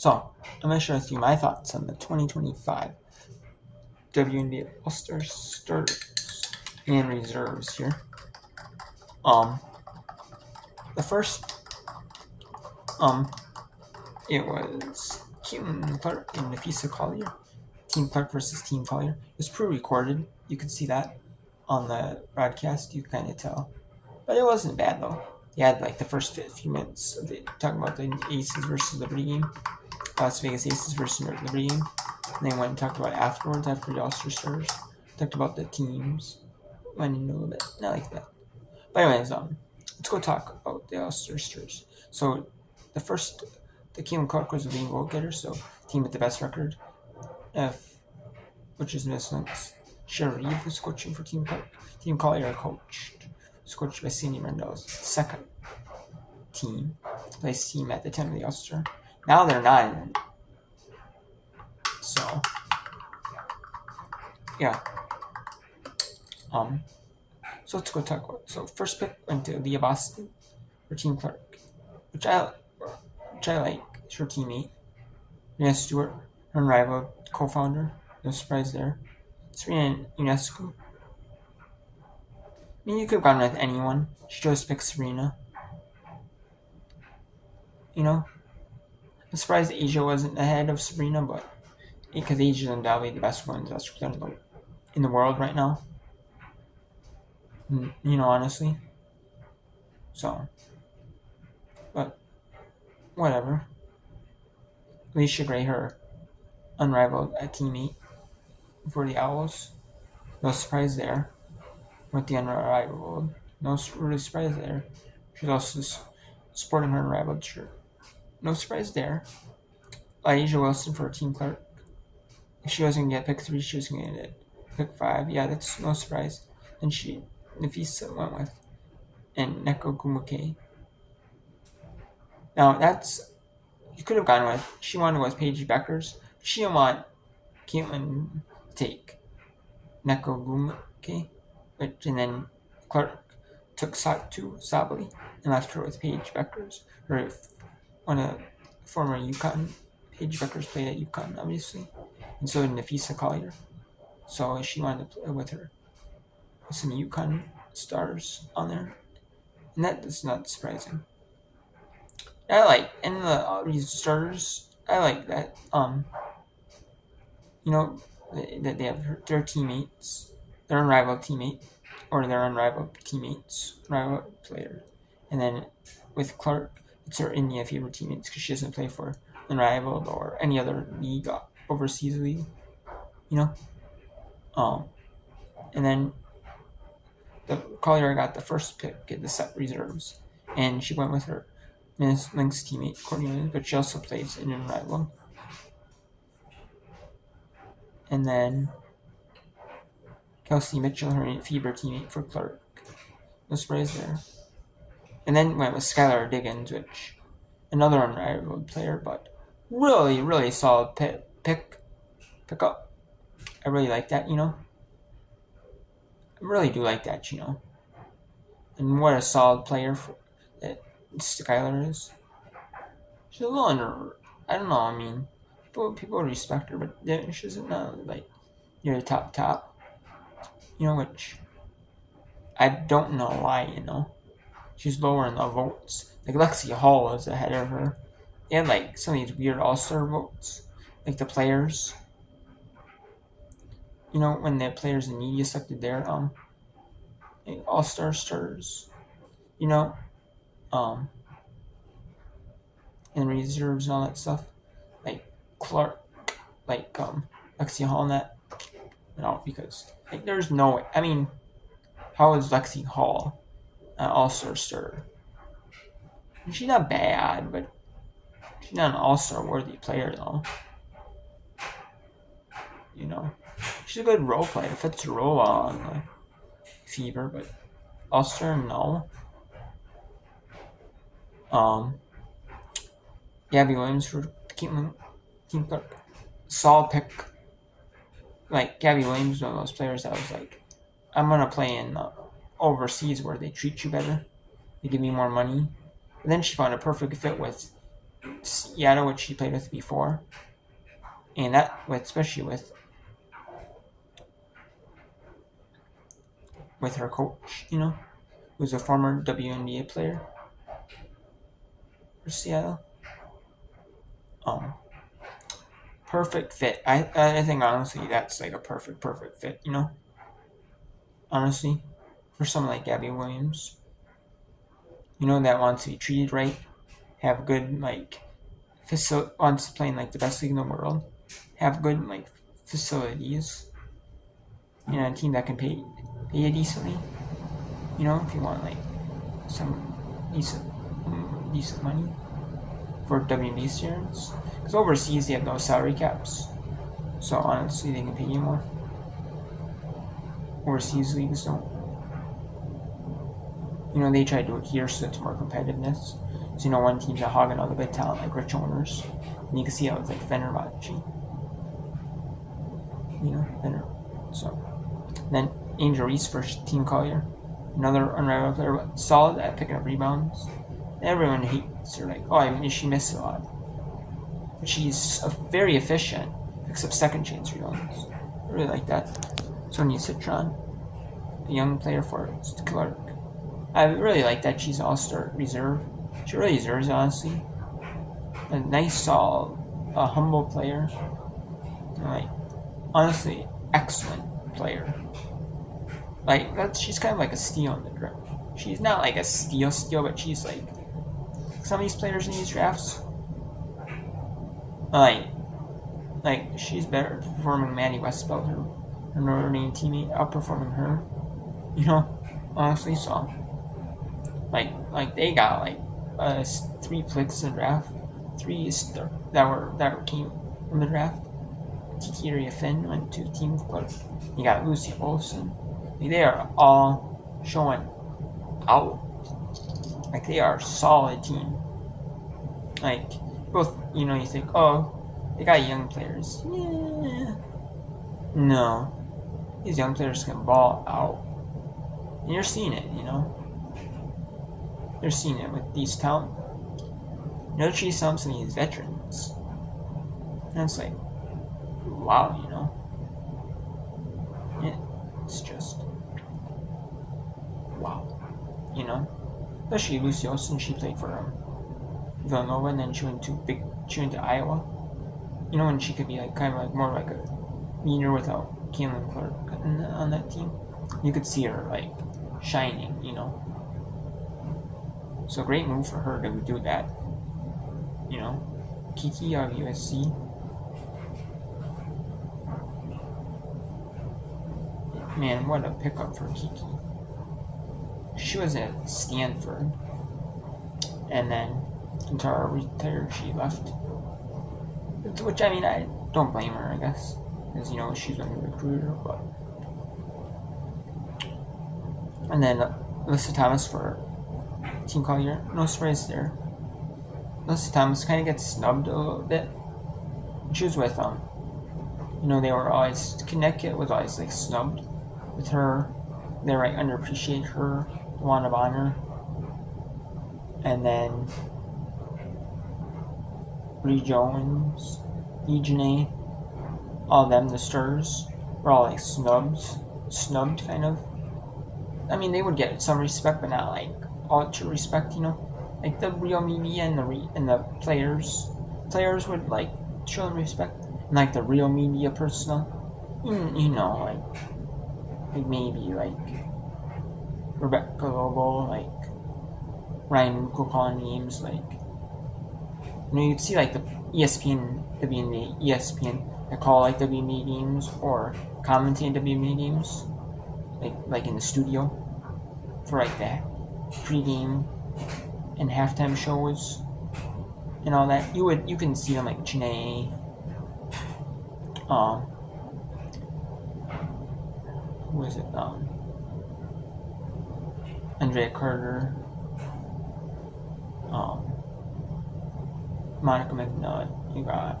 So, I'm going to share with you my thoughts on the 2025 WNBA All-Star starters and reserves here. The first, it was Caitlin Clark and Napheesa Collier. Team Clark versus Team Collier. It was pre-recorded. You could see that on the broadcast. You kind of tell. But it wasn't bad, though. They had, the first few minutes of it, talking about the Aces versus Liberty game. Las Vegas Aces versus Liberty game. And they went and talked about afterwards, after the All-Star starters. Talked about the teams. Went into a little bit. Not like that. But anyways, let's go talk about the All-Star starters. So, the Caitlin Clark was the leading goal getter, so team with the best record. Which is Miss Lynx. Sherry was coaching for Team Clark. Team Collier was coached by Sandy Rendell's second place team at the time of the All-Star. Now they're not in it. So, yeah. So let's go talk about. So first pick went to Leah Boston for Team Clark, which I like. It's her teammate. Rena Stewart, her unrivaled co-founder. No surprise there. Serena Ionescu. I mean, you could have gone with anyone. She chose to pick Serena. You know? I'm surprised Asia wasn't ahead of Serena, but because Asia is undoubtedly the best women's basketball player in the world right now. You know, honestly. So. But, whatever. Alicia Gray, her unrivaled teammate for the Owls. No surprise there. With the unrivaled. No really surprise there. She's also sporting her unrivaled shirt. No surprise there. Asia Wilson for Team Clark. If she wasn't going to get pick 3, she was going to get pick 5. Yeah, that's no surprise. And Napheesa went with. And Nneka Ogwumike. Now, you could have gone with, she wanted to go with Paige Bueckers. She didn't want Caitlin to take Nneka Ogwumike. And then Clark took Satou Sabally and left her with Paige Bueckers. One of the former UConn. Paige Bueckers played at UConn, obviously. And so did Napheesa Collier. So she wanted to play with her. With some UConn stars on there. And that is not surprising. And the starters, I like that. That they have their teammates, their unrivaled teammate, or their unrivaled teammates, rival player. And then with Clark, it's her India favorite teammates because she doesn't play for unrivaled or any other league, overseas league, and then the Collier got the first pick at the set reserves, and she went with her Miss Lynx teammate Cornelius, but she also plays in unrivaled. And then Kelsey Mitchell, her Fever teammate for Clark. No surprise there. And then went with Skylar Diggins, which another unrivaled player, but really, really solid pick up. I really like that, I really do like that, And what a solid player that Skylar is. She's a little under. I don't know. I mean, people respect her, but she doesn't near the top. Which I don't know why. She's lower in the votes. Like Lexi Hall is ahead of her. And some of these weird all-star votes, like the players. When the players in media selected their all-star starters. And reserves and all that stuff. Like Clark, Lexi Hall and that. Because there's no way. I mean, how is Lexi Hall an all-star starter? She's not bad, but she's not an all-star worthy player though. She's a good role player. Fits her role on Fever, but all-star no. Gabby Williams for Team Clark. Solid pick. Gabby Williams is one of those players that was I'm going to play in overseas where they treat you better. They give me more money. But then she found a perfect fit with Seattle, which she played with before, and that, especially with her coach, who's a former WNBA player for Seattle. Perfect fit. I think honestly that's like a perfect fit. Honestly, for someone like Gabby Williams, that wants to be treated right, have good wants to play in like the best league in the world, have good facilities, a team that can pay you decently. If you want like some decent money for WNBA students, because overseas they have no salary caps, so honestly they can pay you more. Overseas leagues don't. They try to do it here so it's more competitiveness. So one team's hogging all the good talent like rich owners, and you can see how it's like Fenerbahce. So then Angel Reese, first team Collier, another unrivaled player, but solid at picking up rebounds. Everyone hates her, like, she missed a lot. But she's very efficient, picks up second chance rebounds. I really like that. Sonia Citron, a young player for Clark. I really like that she's all-star reserve. She really deserves it, honestly. A nice, solid, humble player. Honestly, excellent player. She's kind of like a steal in the draft. She's not like a steal, but she's like some of these players in these drafts. She's better performing Maddie Westbeld, her Notre Dame teammate, outperforming her. Honestly, so they got 3 picks in the draft, 3 that came from the draft. Kiki Finn went to Team Clark. You got Lucy Olson. They are all showing out. They are a solid team. Both, you think, oh, they got young players. Yeah. No. These young players can ball out. And you're seeing it, They're seeing it with these talent. Chase Thompson, these veterans. And it's like, wow, it's just wow, Especially Lucy Olson, she played for Villanova, and then she went to Iowa. When she could be more like a leader without Caitlin Clark on that team. You could see her shining, So great move for her to do that. Kiki out of USC. Man, what a pickup for Kiki. She was at Stanford, and then until her retired, she left. Which, I don't blame her, I guess, because she's been a recruiter. But and then Alyssa Thomas for Team Collier. No surprise there. Alyssa Thomas kind of gets snubbed a little bit. She was with they were always Connecticut was always snubbed with her. They underappreciate her, want to honor. And then Bree Jones, Ejane, all them, the Stars, were all snubbed kind of. They would get some respect, but not ultra respect, the real media and the players would show them respect, and the real media personnel, maybe Rebecca Lobo, Ryan Rucco calling names, you'd see the ESPN, WNBA, ESPN that call WNBA games or commentate WNBA games, in the studio for the pregame and halftime shows and all that. You can see them Janae, who is it? Andrea Carter, Monica McNutt. You got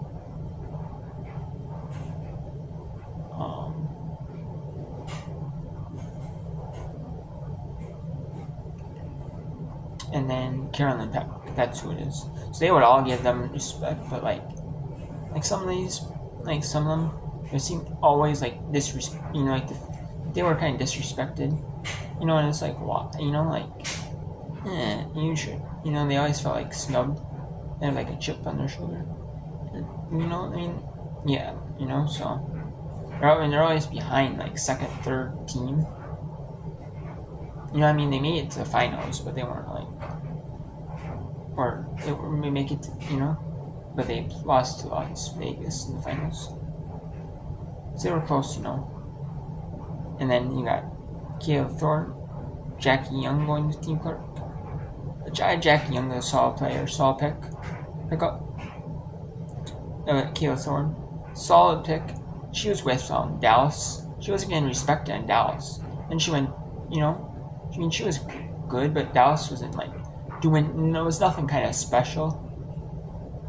and then Carolyn Peck. That's who it is. So they would all give them respect, but like some of these, like some of them, they seem always like disrespect. You know, like they were kind of disrespected. You know, and it's like what? You know, like you should. You know, they always felt like snubbed. They have like a chip on their shoulder. You know, I mean, yeah. You know, so they're always behind like second, third team. You know, I mean, they made it to the finals, but they weren't like, or they may make it. You know, but they lost to Las Vegas in the finals. So they were close, you know. And then you got Caleb Thorne, Jackie Young going to Team Clark. Jackie Young, a solid player, solid pick up. Caleb Thorne, solid pick. She was with Dallas. She wasn't getting respected in Dallas, and she went, you know, I mean, she was good, but Dallas wasn't like doing. There was nothing kind of special.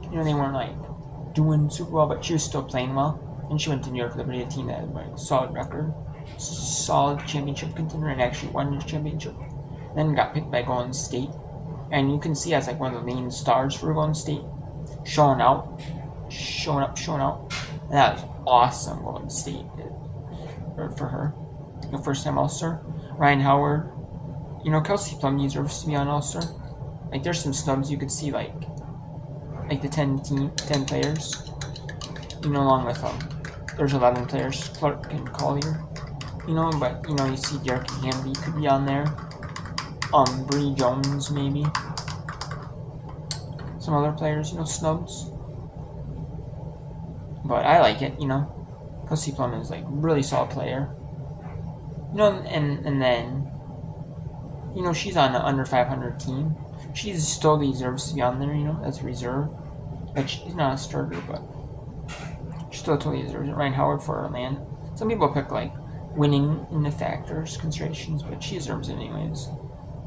You know, they weren't like doing super well, but she was still playing well. And she went to New York Liberty, a team that had like a solid record, solid championship contender, and actually won the championship. Then got picked by Golden State, and you can see as like one of the main stars for Golden State, showing up, and that was awesome. Golden State for her, the first time All-Star. Ryan Howard, you know, Kelsey Plum deserves to be on All-Star. Like there's some snubs you could see like the 10 players, you know, along with there's 11 players, Clark and Collier, you know, but you know, you see Derek Hamby could be on there, Bree Jones maybe, some other players, you know, snubs. But I like it, you know. Kelsey Plum is like really solid player, you know, and then, you know, she's on an under 500 team. She still deserves to be on there, you know, as a reserve. But she's not a starter, but she still totally deserves it. Ryan Howard for Orlando. Some people pick like winning in the factors considerations, but she deserves it anyways.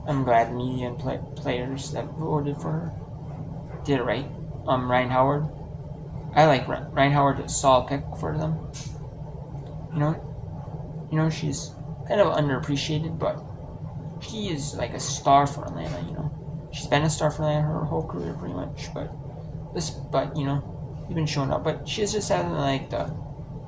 I'm glad the media and players that voted for her did it right. Ryan Howard. I like Ryan Howard, a solid pick for them. You know, she's kind of underappreciated, but she is like a star for Atlanta. You know, she's been a star for Atlanta her whole career pretty much. But you know, she's been showing up. But she's just having like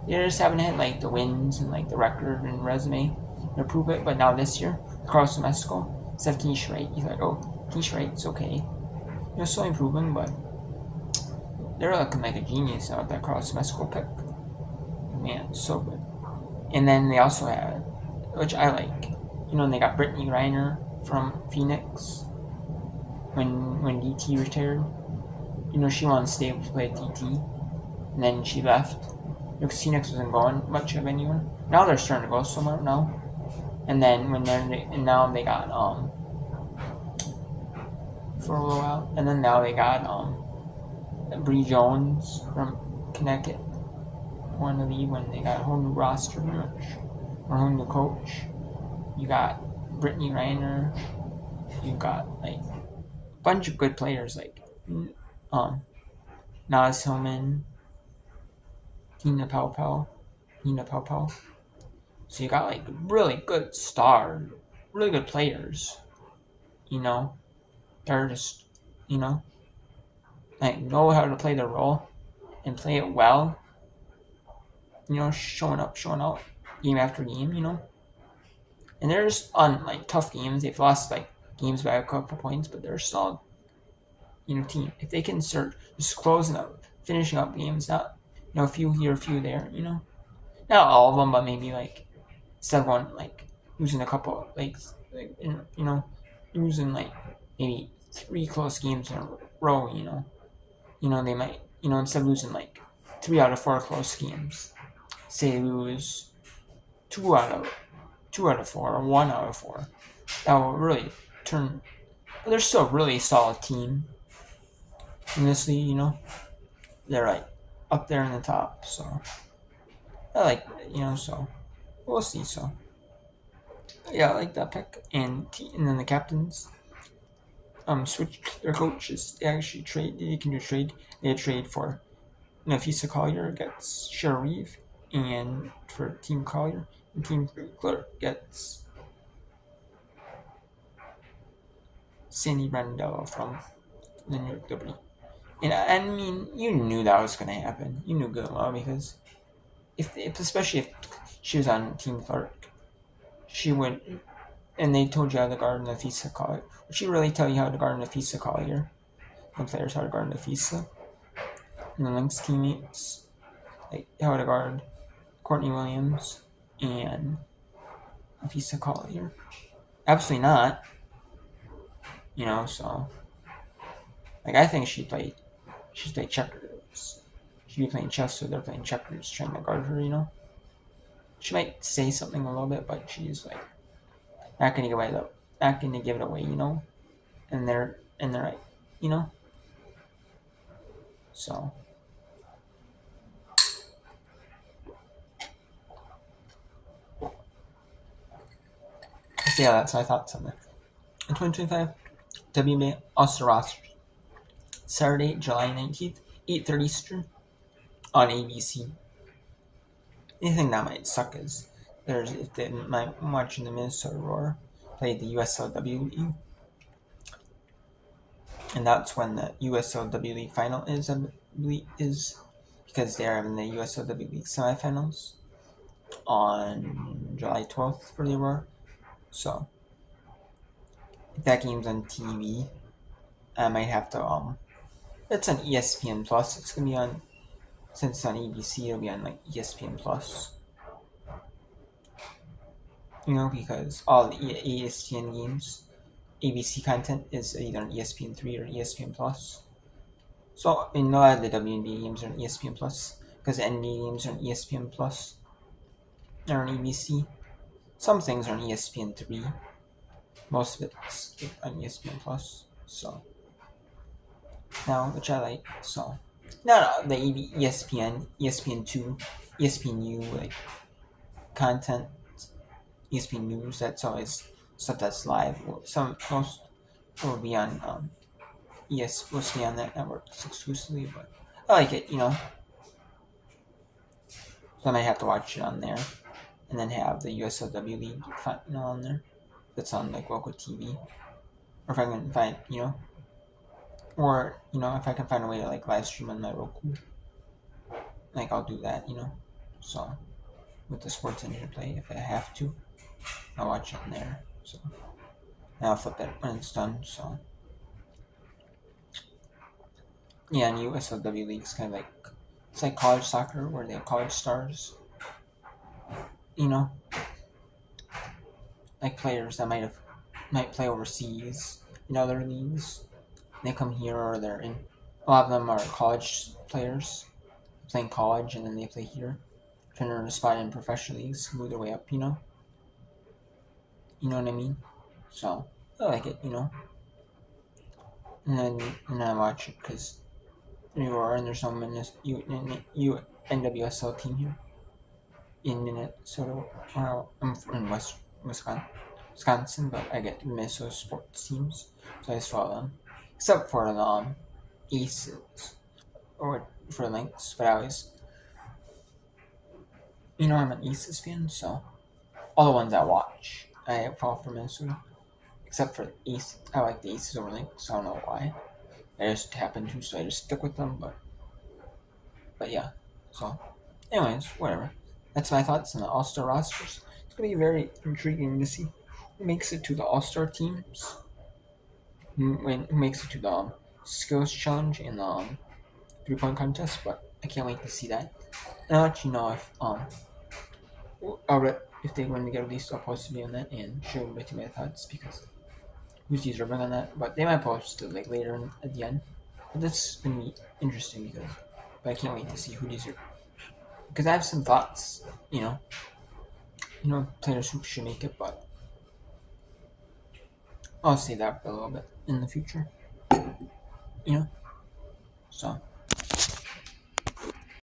just haven't had like the wins and like the record and resume to prove it. But now this year, Carlos Mescal, 17 straight. You thought, oh, 17 straight, it's okay. You know, still improving, but they're looking like a genius now with that Carlos Mescal pick. Man, so good. And then they also had, which I like, you know, and they got Brittany Griner from Phoenix when DT retired. You know, she wanted to stay to play at DT, and then she left because Phoenix wasn't going much of anywhere. Now they're starting to go somewhere now. And then now they got for a little while, and then now they got Bree Jones from Connecticut. One of the when they got a whole new roster, pretty much, or a whole new coach. You got Brittany Griner. You got like a bunch of good players like Naz Hillman, Tina Paopao. So you got like really good stars, really good players. You know, they're just, you know, like know how to play their role and play it well. You know, showing out game after game, you know. And they're just on like tough games. They've lost like games by a couple points, but they're a solid, you know, team. If they can start just closing up, finishing up games, not, you know, a few here, a few there, you know. Not all of them, but maybe like instead of going like losing a couple like you know, losing like maybe 3 close games in a row, you know. You know, they might, you know, instead of losing like 3 out of 4 close games, say lose 2 out of 4 or 1 out of 4. That will really turn. But they're still a really solid team in this league, you know. They're like up there in the top, so I like, you know, so we'll see. So yeah, I like that pick. And then the captains switched their coaches. They actually trade. They can do trade. They trade for Napheesa Collier gets Cheryl Reeve, and for Team Collier, and Team Clark gets Sandy Brandello from the New York Liberty. And I mean, you knew that was going to happen. You knew good and well because especially if she was on Team Clark, she would, and they told you how to guard Nafisa Collier. Would she really tell you how to guard Nafisa Collier? The players how to guard Nafisa? And the Lynx teammates, like how to guard Courtney Williams and Nafisa Collier? Absolutely not. So like I think she'd play checkers. She'd be playing chess, so they're playing checkers, trying to guard her. She might say something a little bit, but she's like not gonna give it away, And they're right, So yeah, that's my thoughts on that. In 2025, WNBA All-Star roster. Saturday, July 19th, 8:30 Eastern on ABC. Anything that might suck is if they might watching the Minnesota Roar play the USLW League. And that's when the USLW League final is because they're having the USLW League semifinals on July 12th for the Aurora. So if that game's on TV, I might have to it's on ESPN Plus. It's gonna be on, since it's on ABC, it'll be on like ESPN Plus. Because all the ESPN games, ABC content is either on ESPN3 or ESPN Plus. So a lot of the WNBA games are on ESPN Plus because the NBA games are on ESPN Plus. They're on ABC. Some things are on ESPN3. Most of it's on ESPN Plus. So now, which I like. So now the ESPN2, ESPNU like content, ESPN News. That's always stuff that's live. Most will be on will stay on that network exclusively, but I like it. So I might have to watch it on there, and then have the USLW League, on there. That's on like local TV, or if I can find, or if I can find a way to like live stream on my Roku, like I'll do that. So with the Sports Engine play, if I have to, I'll watch it on there. So and I'll flip it when it's done. So yeah, and USLW League is kind of like, it's like college soccer where they have college stars. Like players that might play overseas in other leagues. They come here, or they're in. A lot of them are college players playing college, and then they play here, trying to earn a spot in professional leagues, move their way up. You know what I mean? So I like it. And then I watch it because we are, and there's no NWSL team here in Minnesota. I'm in Wisconsin, but I get Minnesota sports teams, so I just follow them, except for the Aces or for Lynx. But I always, I'm an Aces fan, so all the ones I watch, I follow for Minnesota, except for the Aces. I like the Aces over Lynx. I don't know why. I just happen to, so I just stick with them. But yeah. So, anyways, whatever. That's my thoughts on the All-Star rosters. It's gonna be very intriguing to see who makes it to the All-Star teams, who makes it to the skills challenge and the 3-point contest. But I can't wait to see that. And I'll let you know if they when they get released, I'll post a video on that and share with you my thoughts, because who's deserving on that. But they might post it like later at the end. But that's gonna be interesting but I can't wait to see who deserves. Because I have some thoughts, players who should make it, but I'll say that for a little bit in the future, So